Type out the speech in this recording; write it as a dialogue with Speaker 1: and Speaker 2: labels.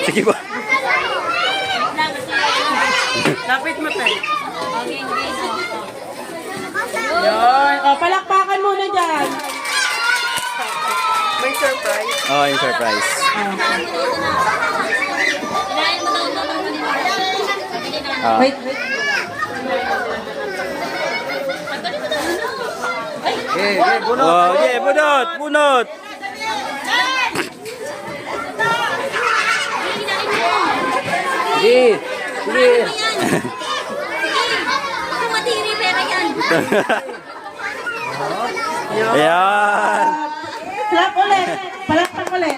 Speaker 1: Sige ba?
Speaker 2: Lapit mo tayo. Yun. O, palakpakan muna dyan. May surprise.
Speaker 1: Oh, yung surprise. Ah.
Speaker 2: Wait.
Speaker 1: Oh, yeah, bunot, bunot. Sige, sige.
Speaker 3: Kung matiri, pera yan.
Speaker 1: Ayan.
Speaker 2: Clap ulit. Palakpak ulit.